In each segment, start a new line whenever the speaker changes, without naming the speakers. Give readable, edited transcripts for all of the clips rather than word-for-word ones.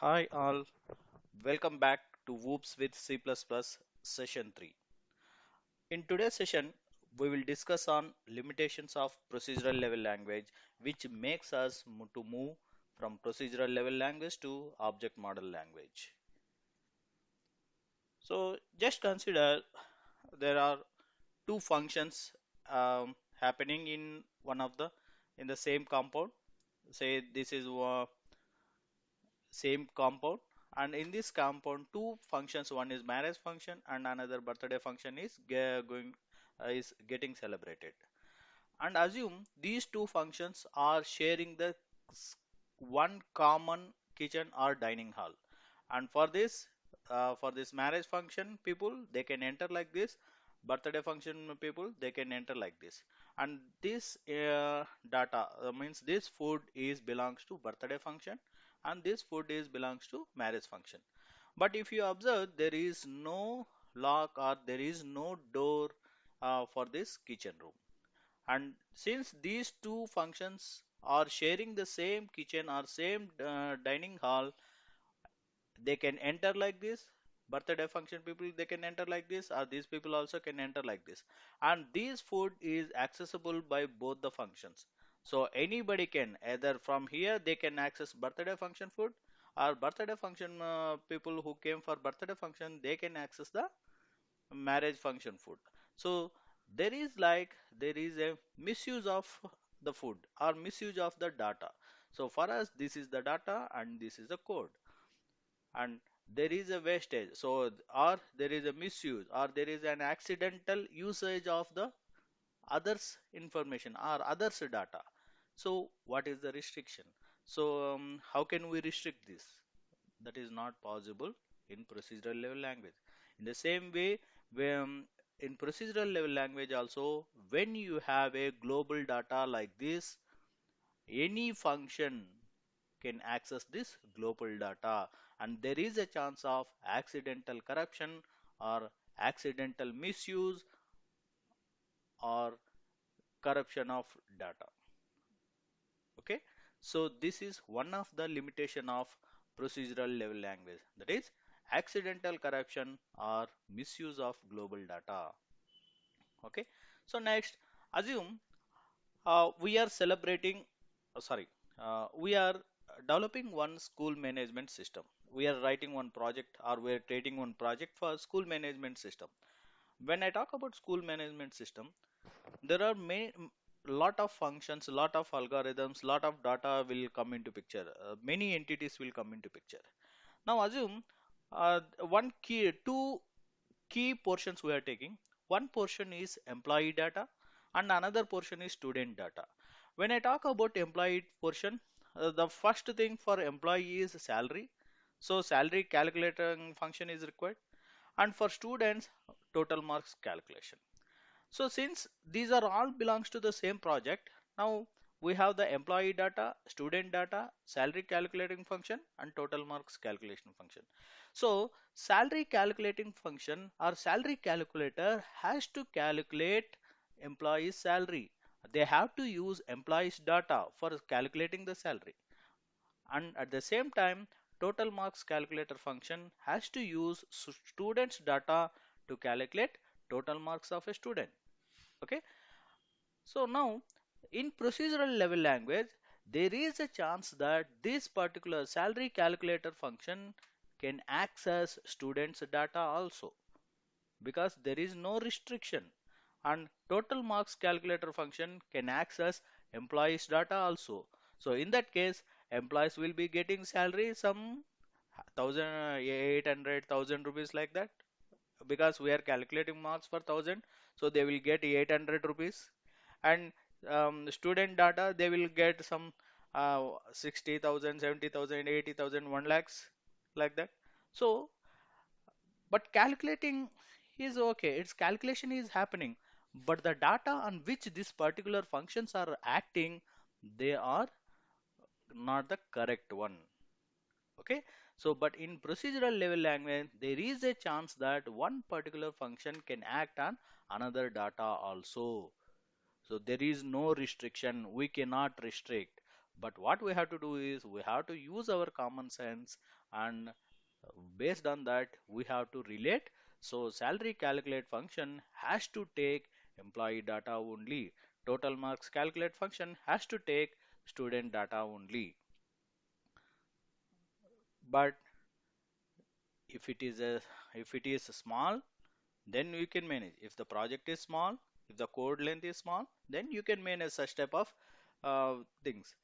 Hi all, welcome back to Whoops with C++ session 3. In today's session, we will discuss on limitations of procedural level language which makes us to move from procedural level language to object model language. So just consider there are two functions happening in one of the in the same compound. Say this is same compound, and in this compound two functions, one is marriage function and another birthday function is is getting celebrated, and assume these two functions are sharing the s- one common kitchen or dining hall. And for this marriage function people, they can enter like this. Birthday function people, they can enter like this. And this data means this food is belongs to birthday function, and this food is belongs to marriage function. But if you observe, there is no lock or there is no door for this kitchen room. And since these two functions are sharing the same kitchen or same dining hall, they can enter like this. Birthday function people, they can enter like this, or these people also can enter like this. And this food is accessible by both the functions. So anybody can either from here they can access birthday function food, or birthday function people who came for birthday function, they can access the marriage function food. So there is a misuse of the food or misuse of the data. So for us, this is the data and this is the code, and there is a wastage. So or there is a misuse or there is an accidental usage of the others information or others data. So what is the restriction? So how can we restrict this? That is not possible in procedural level language. In the same way, when in procedural level language also, when you have a global data like this, any function can access this global data, and there is a chance of accidental corruption or accidental misuse or corruption of data. Okay, so this is one of the limitation of procedural level language, that is accidental corruption or misuse of global data. Okay, so next, assume we are celebrating sorry we are developing one school management system. We are writing one project or we are creating one project for school management system. When I talk about school management system, there are many lot of functions, lot of algorithms, lot of data will come into picture. Many entities will come into picture. Now assume one key two key portions we are taking. One portion is employee data and another portion is student data. When I talk about employee portion, the first thing for employee is salary. So salary calculating function is required, and for students, total marks calculation. So since these are all belongs to the same project, now we have the employee data, student data, salary calculating function, and total marks calculation function. So salary calculating function or salary calculator has to calculate employee's salary. They have to use employee's data for calculating the salary. And at the same time, total marks calculator function has to use student's data to calculate total marks of a student. Okay, so now in procedural level language, there is a chance that this particular salary calculator function can access students' data also, because there is no restriction. And total marks calculator function can access employees' data also. So in that case, employees will be getting salary some 1,800 1,000 rupees like that, because we are calculating marks for 1,000, so they will get 800 rupees. And student data, they will get some 60,000 70,000 80,000 1 lakhs like that. So but calculating is okay, its calculation is happening, but the data on which these particular functions are acting, they are not the correct one. Okay, so but in procedural level language, there is a chance that one particular function can act on another data also. So there is no restriction, we cannot restrict. But what we have to do is we have to use our common sense and based on that we have to relate. So salary calculate function has to take employee data only. Total marks calculate function has to take student data only. But if it is a if it is small, then you can manage. If the project is small, if the code length is small, then you can manage such type of things.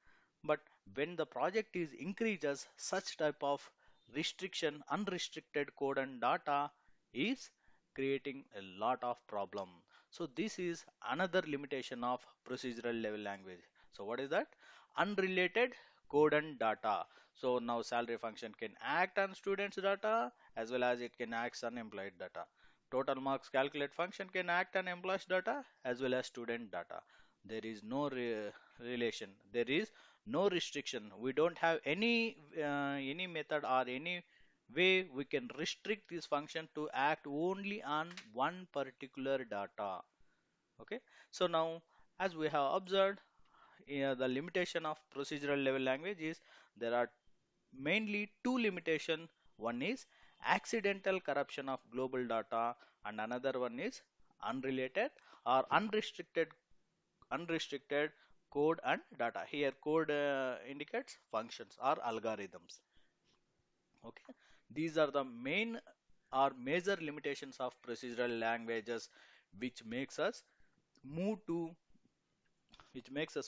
But when the project is increases, such type of restriction, unrestricted code and data is creating a lot of problem. So this is another limitation of procedural level language. So what is that? Unrelated code and data. So now salary function can act on students data as well as it can act on employee data. Total marks calculate function can act on employees data as well as student data. There is no relation. There is no restriction. We don't have any method or any way we can restrict this function to act only on one particular data. Okay. So now, as we have observed, the limitation of procedural level language is there are mainly two limitations. One is accidental corruption of global data, and another one is unrelated or unrestricted code and data. Here, code indicates functions or algorithms. Okay, these are the main or major limitations of procedural languages, which makes us move to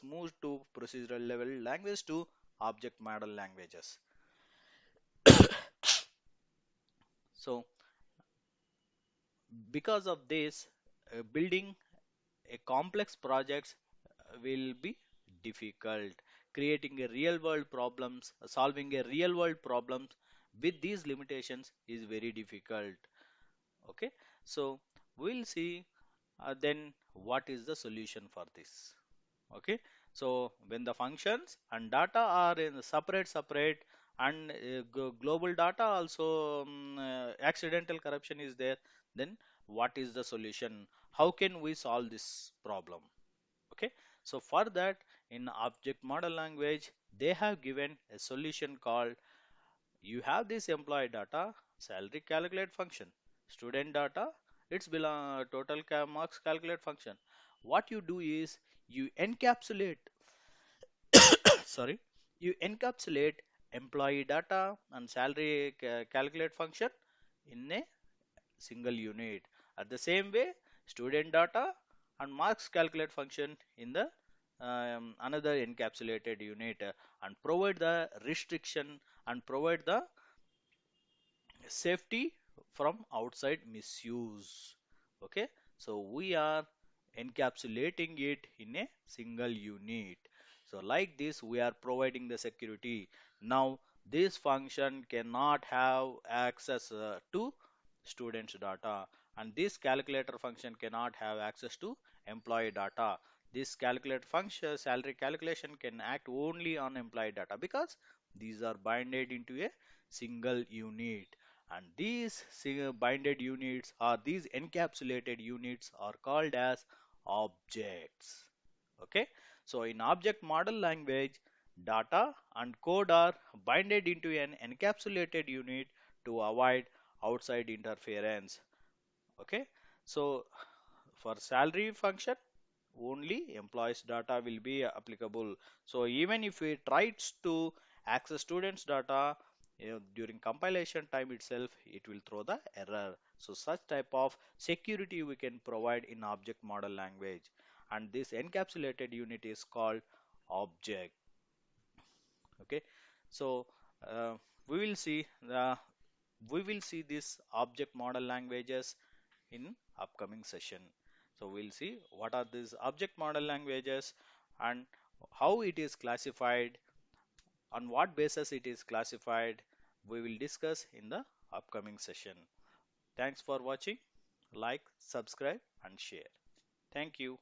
move to procedural level language to object model languages. So because of this, building a complex projects will be difficult. Creating a real world problems, solving a real world problems with these limitations is very difficult. Okay, so we'll see then what is the solution for this. Okay, so when the functions and data are in separate and global data also accidental corruption is there, then what is the solution? How can we solve this problem? Okay, so for that, in object model language, they have given a solution called, you have this employee data, salary calculate function, student data, it's belong total marks calculate function. What you do is you encapsulate, sorry, you encapsulate employee data and salary calculate function in a single unit. At the same way, student data and marks calculate function in the another encapsulated unit, and provide the restriction and provide the safety from outside misuse. Okay, so we are encapsulating it in a single unit. So like this, we are providing the security. Now, this function cannot have access to students' data, and this calculator function cannot have access to employee data. This calculator function, salary calculation, can act only on employee data because these are binded into a single unit, and these binded units or these encapsulated units are called as objects. Okay, so in object model language, data and code are binded into an encapsulated unit to avoid outside interference. Okay, so for salary function, only employees data will be applicable. So even if it tries to access students data, during compilation time itself, it will throw the error. So such type of security we can provide in object model language, and this encapsulated unit is called object. Okay, so uh, we will see the we will see this object model languages in upcoming session. So we'll see what are these object model languages and how it is classified, on what basis it is classified. We will discuss in the upcoming session. Thanks for watching. Like, subscribe and share. Thank you.